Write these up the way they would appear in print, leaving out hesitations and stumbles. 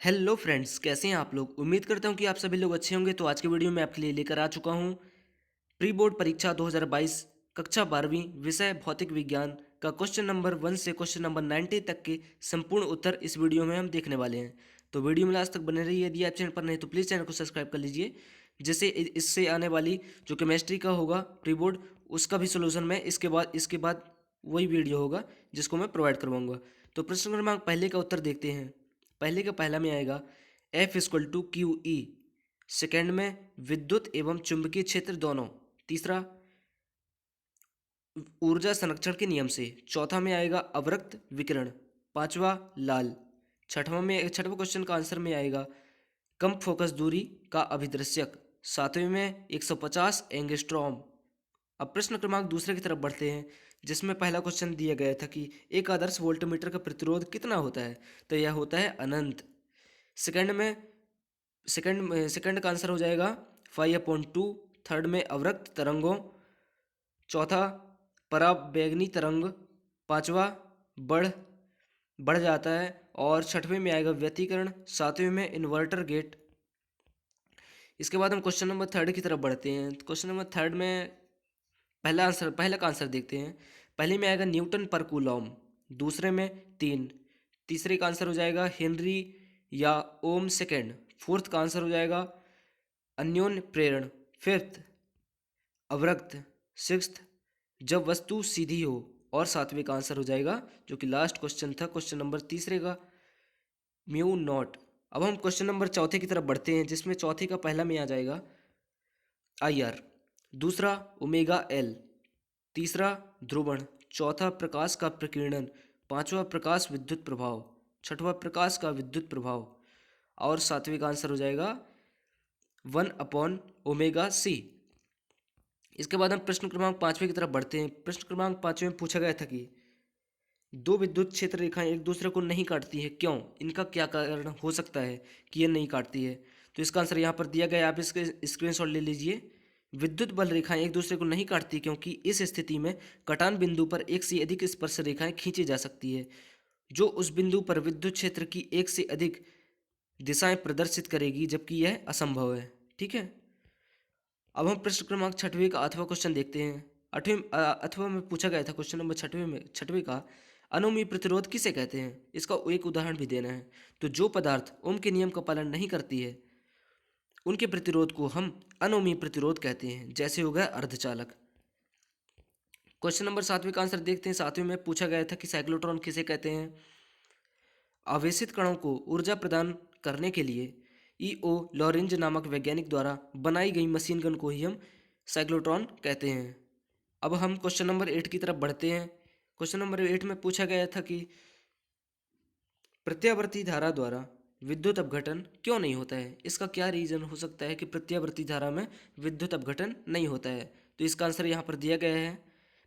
Hello friends, कैसे हैं आप लोग। उम्मीद करता हूं कि आप सभी लोग अच्छे होंगे। तो आज के वीडियो में आपके लिए लेकर आ चुका हूं प्री बोर्ड परीक्षा 2022 कक्षा 12वीं विषय भौतिक विज्ञान का क्वेश्चन नंबर 1 से क्वेश्चन नंबर 90 तक के संपूर्ण उत्तर इस वीडियो में हम देखने वाले हैं। तो वीडियो में लास्ट तक बने रहिए। यदि आप चैनल पर नहीं तो प्लीज़ चैनल को सब्सक्राइब कर लीजिए, जिससे इससे आने वाली जो केमिस्ट्री का होगा प्री बोर्ड, उसका भी सोल्यूशन मैं इसके बाद वही वीडियो होगा जिसको मैं प्रोवाइड करवाऊंगा। तो प्रश्न क्रमांक पहले का उत्तर देखते हैं। पहले का पहला में आएगा F=QE। सेकंड में विद्युत एवं चुंबकीय क्षेत्र दोनों। तीसरा ऊर्जा संरक्षण के नियम से। चौथा में आएगा अवरक्त विकिरण। पांचवा लाल। छठवां क्वेश्चन का आंसर में आएगा कम फोकस दूरी का अभिदृश्यक। सातवें में 150 एंगस्ट्रॉम। अब प्रश्न क्रमांक दूसरे की तरफ बढ़ते हैं, जिसमें पहला क्वेश्चन दिया गया था कि एक आदर्श वोल्टमीटर का प्रतिरोध कितना होता है। तो यह होता है अनंत। सेकंड में सेकंड का आंसर हो जाएगा 5/2। थर्ड में अवरक्त तरंगों। चौथा पराबैंगनी तरंग। पांचवा बढ़ बढ़ जाता है। और छठवें में आएगा व्यतिकरण। सातवें में इन्वर्टर गेट। इसके बाद हम क्वेश्चन नंबर थर्ड की तरफ बढ़ते हैं। क्वेश्चन नंबर थर्ड में पहला का आंसर देखते हैं। पहले में आएगा न्यूटन पर कूलॉम। दूसरे में 3। तीसरे का आंसर हो जाएगा हेनरी या ओम। सेकेंड फोर्थ का आंसर हो जाएगा अन्योन्य प्रेरण। फिफ्थ अवरक्त। सिक्स्थ जब वस्तु सीधी हो। और सातवें का आंसर हो जाएगा, जो कि लास्ट क्वेश्चन था, क्वेश्चन नंबर तीसरे का, म्यू नॉट। अब हम क्वेश्चन नंबर चौथे की तरफ बढ़ते हैं, जिसमें चौथे का पहला में आ जाएगा IR। दूसरा ओमेगा L। तीसरा ध्रुवण। चौथा प्रकाश का प्रकीर्णन। पांचवा प्रकाश विद्युत प्रभाव। छठवां प्रकाश का विद्युत प्रभाव। और सातवें का आंसर हो जाएगा 1/ओमेगा C। इसके बाद हम प्रश्न क्रमांक पांचवें की तरफ बढ़ते हैं। प्रश्न क्रमांक पांचवें में पूछा गया था कि दो विद्युत क्षेत्र रेखाएं एक दूसरे को नहीं काटती है, क्यों? इनका क्या कारण हो सकता है कि ये नहीं काटती है? तो इसका आंसर यहाँ पर दिया गया है, आप इसके स्क्रीनशॉट ले लीजिए। विद्युत बल रेखाएं एक दूसरे को नहीं काटती क्योंकि इस स्थिति में कटान बिंदु पर एक से अधिक स्पर्श रेखाएं खींची जा सकती है, जो उस बिंदु पर विद्युत क्षेत्र की एक से अधिक दिशाएं प्रदर्शित करेगी, जबकि यह असंभव है। ठीक है। अब हम प्रश्न क्रमांक छठवें का अथवा क्वेश्चन देखते हैं। अथवा में पूछा गया था क्वेश्चन नंबर छठवें का अनोमी प्रतिरोध किसे कहते हैं? इसका एक उदाहरण भी देना है। तो जो पदार्थ ओम के नियम का पालन नहीं करती है, उनके प्रतिरोध को हम अनोमी प्रतिरोध कहते हैं। जैसे हो गया अर्धचालक। क्वेश्चन नंबर सातवें का आंसर देखते हैं। सातवें में पूछा गया था कि साइक्लोट्रॉन किसे कहते हैं? आवेशित कणों को ऊर्जा प्रदान करने के लिए ईओ लॉरेंज नामक वैज्ञानिक द्वारा बनाई गई मशीन गन को ही हम साइक्लोट्रॉन कहते हैं। अब हम क्वेश्चन नंबर 8 की तरफ बढ़ते हैं। क्वेश्चन नंबर 8 में पूछा गया था कि प्रत्यावर्ती धारा द्वारा विद्युत अपघटन क्यों नहीं होता है? इसका क्या रीजन हो सकता है कि प्रत्यावर्ती धारा में विद्युत अपघटन नहीं होता है? तो इसका आंसर यहाँ पर दिया गया है।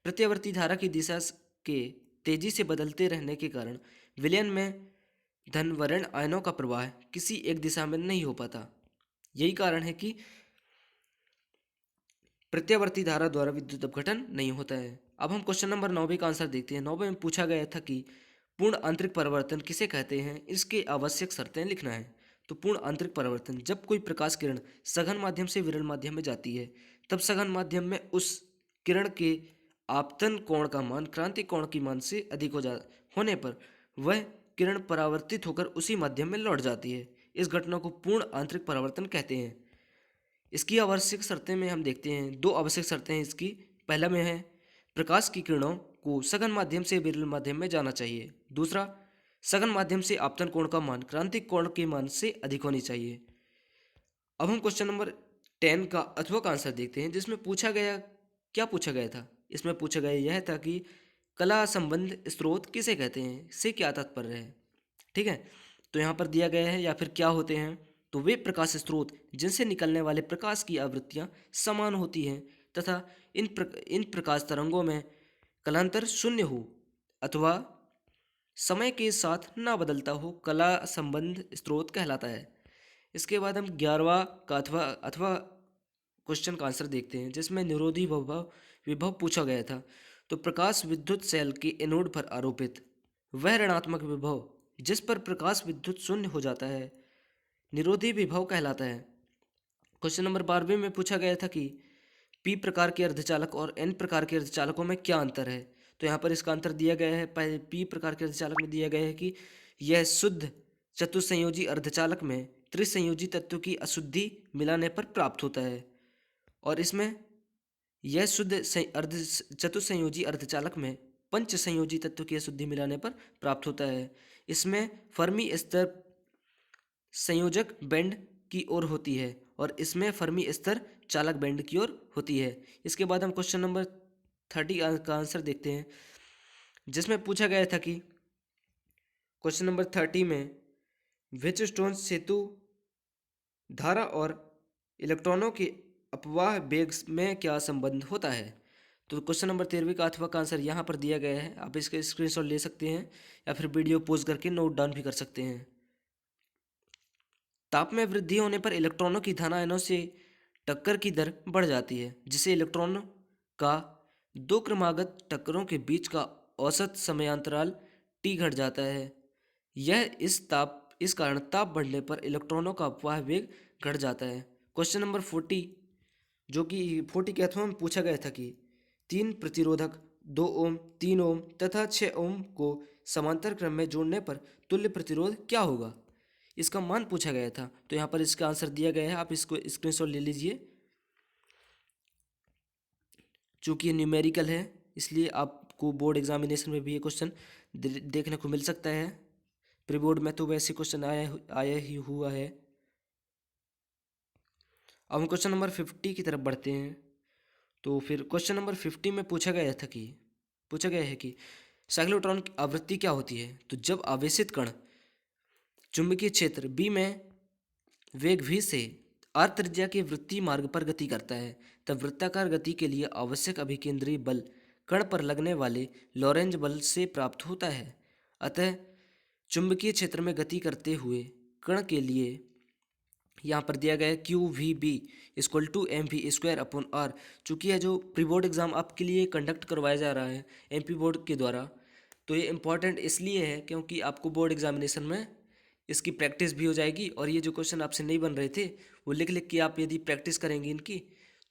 प्रत्यावर्ती धारा की दिशा के तेजी से बदलते रहने के कारण विलयन में धनवर्ण आयनों का प्रवाह किसी एक दिशा में नहीं हो पाता। यही कारण है कि प्रत्यावर्ती धारा द्वारा विद्युत अपघटन नहीं होता है। अब हम क्वेश्चन नंबर 9 का आंसर देखते हैं। 9 में पूछा गया था कि पूर्ण आंतरिक परिवर्तन किसे कहते हैं? इसके आवश्यक शर्तें लिखना है। तो पूर्ण आंतरिक परिवर्तन, जब कोई प्रकाश किरण सघन माध्यम से विरल माध्यम में जाती है, तब सघन माध्यम में उस किरण के आपतन कोण का मान क्रांति कोण की मान से अधिक होने पर वह किरण परावर्तित होकर उसी माध्यम में लौट जाती है। इस घटना को पूर्ण आंतरिक परावर्तन कहते हैं। इसकी आवश्यक शर्तें में हम देखते हैं, दो आवश्यक शर्तें हैं इसकी। पहला में है प्रकाश की किरणों को सघन माध्यम से विरल माध्यम में जाना चाहिए। दूसरा, सघन माध्यम से आपतन कोण का मान क्रांतिक कोण के मान से अधिक होनी चाहिए। अब हम क्वेश्चन नंबर 10 का अथवा का आंसर देखते हैं, जिसमें क्या पूछा गया था? इसमें पूछा गया यह था कि कला संबंध स्रोत किसे कहते हैं? से क्या तात्पर्य है? ठीक है। तो यहाँ पर दिया गया है या फिर क्या होते हैं, तो वे प्रकाश स्रोत जिनसे निकलने वाले प्रकाश की आवृत्तियाँ समान होती हैं तथा इन प्रकाश तरंगों में कलांतर शून्य हो अथवा समय के साथ ना बदलता हो, कला संबंध स्रोत कहलाता है। इसके बाद हम 11वां का अथवा क्वेश्चन का आंसर देखते हैं, जिसमें निरोधी विभव पूछा गया था। तो प्रकाश विद्युत सेल के एनोड पर आरोपित वह ऋणात्मक विभव जिस पर प्रकाश विद्युत शून्य हो जाता है निरोधी विभव कहलाता है। क्वेश्चन नंबर 12 में पूछा गया था कि पी प्रकार के अर्धचालक और एन प्रकार के अर्धचालकों में क्या अंतर है। तो यहाँ पर इसका अंतर दिया गया है। पहले पी प्रकार के अर्धचालक में दिया गया है कि यह शुद्ध चतुसंयोजी अर्धचालक में त्रिसंयोजी तत्व की अशुद्धि मिलाने पर प्राप्त होता है, और इसमें यह शुद्ध चतुसंयोजी अर्धचालक में पंच संयोजी तत्व की अशुद्धि मिलाने पर प्राप्त होता है। इसमें फर्मी स्तर संयोजक बैंड की ओर होती है और इसमें फर्मी स्तर चालक बैंड की ओर होती है। इसके बाद हम क्वेश्चन नंबर 30 का आंसर देखते हैं, जिसमें पूछा गया था कि क्वेश्चन नंबर 30 में व्हिटस्टोन सेतु धारा और इलेक्ट्रॉनों के अपवाह वेग में क्या संबंध होता है। तो क्वेश्चन नंबर 13 का अथवा का आंसर यहाँ पर दिया गया है। आप इसके स्क्रीनशॉट ले सकते हैं या फिर वीडियो पॉज करके नोट डाउन भी कर सकते हैं। ताप में वृद्धि होने पर इलेक्ट्रॉनों की धन आयनों से टक्कर की दर बढ़ जाती है, जिससे इलेक्ट्रॉनों का दो क्रमागत टक्करों के बीच का औसत समयांतराल टी घट जाता है। यह इस कारण ताप बढ़ने पर इलेक्ट्रॉनों का अपवाह वेग घट जाता है। क्वेश्चन नंबर 40, जो कि 40 के अथवा में पूछा गया था कि तीन प्रतिरोधक 2 ओम, 3 ओम तथा 6 ओम को समांतर क्रम में जोड़ने पर तुल्य प्रतिरोध क्या होगा। इसका मान पूछा गया था। तो यहाँ पर इसका आंसर दिया गया है, आप इसको स्क्रीनशॉट ले लीजिए। चूँकि ये न्यूमेरिकल है इसलिए आपको बोर्ड एग्जामिनेशन में भी ये क्वेश्चन देखने को मिल सकता है। प्री बोर्ड में तो वैसे क्वेश्चन आया ही हुआ है। अब हम क्वेश्चन नंबर 50 की तरफ बढ़ते हैं। तो फिर क्वेश्चन नंबर 50 में पूछा गया है कि साइक्लोट्रॉन की आवृत्ति क्या होती है। तो जब आवेशित कण चुंबकीय क्षेत्र बी में वेग v से r त्रिज्या के वृत्तीय मार्ग पर गति करता है, तब वृत्ताकार गति के लिए आवश्यक अभिकेंद्री बल कण पर लगने वाले लॉरेंज बल से प्राप्त होता है। अतः चुंबकीय क्षेत्र में गति करते हुए कण के लिए यहाँ पर दिया गया है Q V B equal to M V square upon R. चूँकि यह जो प्री बोर्ड एग्ज़ाम आपके लिए कंडक्ट करवाया जा रहा है एमपी बोर्ड के द्वारा, तो ये इम्पॉर्टेंट इसलिए है क्योंकि आपको बोर्ड एग्जामिनेशन में इसकी प्रैक्टिस भी हो जाएगी, और ये जो क्वेश्चन आपसे नहीं बन रहे थे वो लिख लिख के आप यदि प्रैक्टिस करेंगे इनकी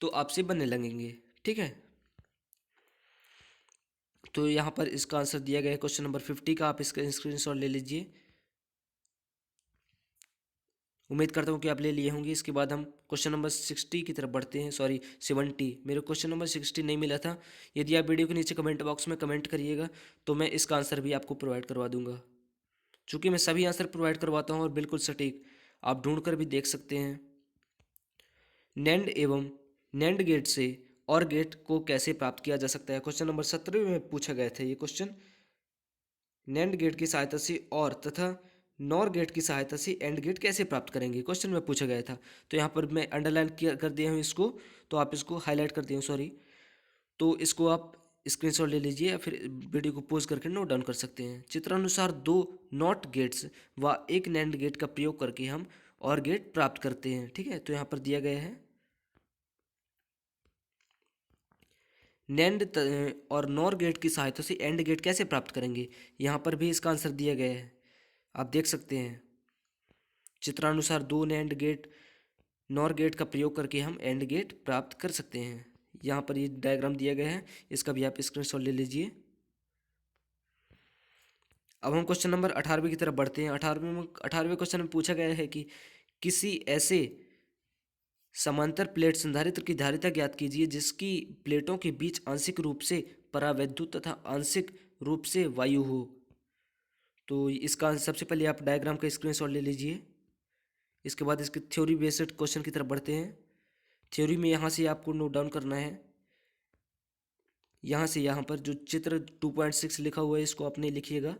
तो आपसे बनने लगेंगे। ठीक है, तो यहाँ पर इसका आंसर दिया गया है क्वेश्चन नंबर 50 का। आप इसका स्क्रीनशॉट ले लीजिए। उम्मीद करता हूँ कि आप ले लिए होंगे। इसके बाद हम क्वेश्चन नंबर 60 की तरफ बढ़ते हैं। सॉरी 70, मेरे क्वेश्चन नंबर 60 नहीं मिला था। यदि आप वीडियो के नीचे कमेंट बॉक्स में कमेंट करिएगा तो मैं इसका आंसर भी आपको प्रोवाइड करवा दूंगा। चूँकि मैं सभी आंसर प्रोवाइड करवाता हूँ और बिल्कुल सटीक, आप ढूंढ कर भी देख सकते हैं। नैंड एवं नैंड गेट से और गेट को कैसे प्राप्त किया जा सकता है। क्वेश्चन नंबर 17 में पूछा गया था ये क्वेश्चन। नैंड गेट की सहायता से और तथा नॉर गेट की सहायता से एंड गेट कैसे प्राप्त करेंगे, क्वेश्चन में पूछा गया था। तो यहाँ पर मैं अंडरलाइन कर दिया हूँ इसको, तो आप इसको हाईलाइट कर दिए हूँ, सॉरी। तो इसको आप स्क्रीनशॉट ले लीजिए या फिर वीडियो को पॉज करके नोट डाउन कर सकते हैं। चित्रानुसार 2 नॉट गेट्स व एक नैंड गेट का प्रयोग करके हम और गेट प्राप्त करते हैं। ठीक है, तो यहाँ पर दिया गया है नैंड और नॉर गेट की सहायता से एंड गेट कैसे प्राप्त करेंगे। यहाँ पर भी इसका आंसर दिया गया है, आप देख सकते हैं। चित्रानुसार 2 नैंड गेट नॉर गेट का प्रयोग करके हम एंड गेट प्राप्त कर सकते हैं। यहाँ पर ये डायग्राम दिया गया है, इसका भी आप स्क्रीनशॉट ले लीजिए। अब हम क्वेश्चन नंबर 18 की तरफ बढ़ते हैं। 18वें क्वेश्चन में पूछा गया है कि किसी ऐसे समांतर प्लेट संधारित्र की धारिता ज्ञात कीजिए जिसकी प्लेटों के बीच आंशिक रूप से परावैद्युत तथा आंशिक रूप से वायु हो। तो इसका सबसे पहले आप डायग्राम का स्क्रीनशॉट ले लीजिए। इसके बाद इसके थ्योरी बेस्ड क्वेश्चन की तरफ बढ़ते हैं। थ्योरी में यहाँ से आपको नोट डाउन करना है। यहाँ से यहाँ पर जो चित्र 2.6 लिखा हुआ है इसको आपने लिखिएगा।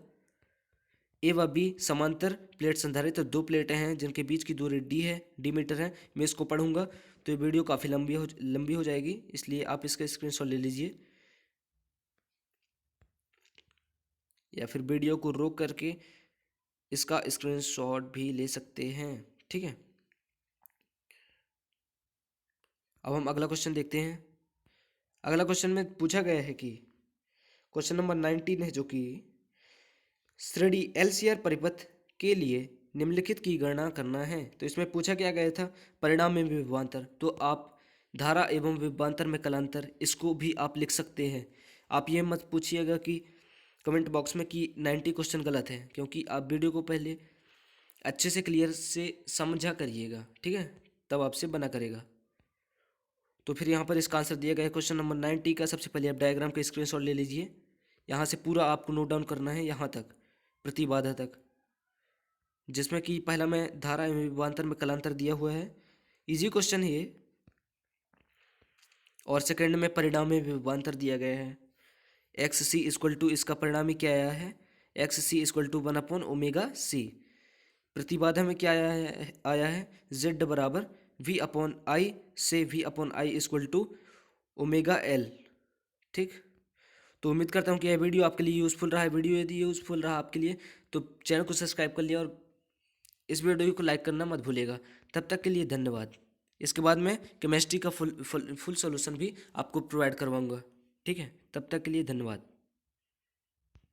ए व बी समांतर प्लेट संधारित्र 2 प्लेटें हैं जिनके बीच की दूरी डी मीटर है। मैं इसको पढ़ूंगा तो ये वीडियो काफ़ी लंबी हो जाएगी, इसलिए आप इसका स्क्रीनशॉट ले लीजिए या फिर वीडियो को रोक करके इसका स्क्रीनशॉट भी ले सकते हैं। ठीक है, अब हम अगला क्वेश्चन देखते हैं। अगला क्वेश्चन में पूछा गया है कि क्वेश्चन नंबर 19 है, जो कि श्रेणी एलसीआर परिपथ के लिए निम्नलिखित की गणना करना है। तो इसमें पूछा क्या गया था, परिणाम में विभवांतर। तो आप धारा एवं विभवांतर में कलांतर, इसको भी आप लिख सकते हैं। आप ये मत पूछिएगा कि कमेंट बॉक्स में कि 90 क्वेश्चन गलत है, क्योंकि आप वीडियो को पहले अच्छे से क्लियर से समझा करिएगा, ठीक है, तब आपसे बना करेगा। तो फिर यहाँ पर इसका आंसर दिया गया है क्वेश्चन नंबर 90 का। सबसे पहले आप डायग्राम का स्क्रीनशॉट ले लीजिए। यहाँ से पूरा आपको नोट डाउन करना है यहाँ तक, प्रतिबाधा तक, जिसमें कि पहला में धारा एवं विभवांतर में कलांतर दिया हुआ है, इजी क्वेश्चन है ये। और सेकंड में परिणाम में विभवांतर दिया गया है। एक्स सी इक्वल टू, इसका परिणामी क्या आया है, एक्स सी इक्वल टू 1/ओमेगा सी। प्रतिबाधा में क्या आया है जेड बराबर वी अपॉन आई से V upon I equal to omega L. ठीक, तो उम्मीद करता हूँ कि यह वीडियो आपके लिए यूज़फुल रहा है। वीडियो यदि यूज़फुल रहा आपके लिए तो चैनल को सब्सक्राइब कर लिया और इस वीडियो को लाइक करना मत भूलिएगा। तब तक के लिए धन्यवाद। इसके बाद मैं केमिस्ट्री का फुल सॉल्यूशन भी आपको प्रोवाइड करवाऊँगा। ठीक है, तब तक के लिए धन्यवाद।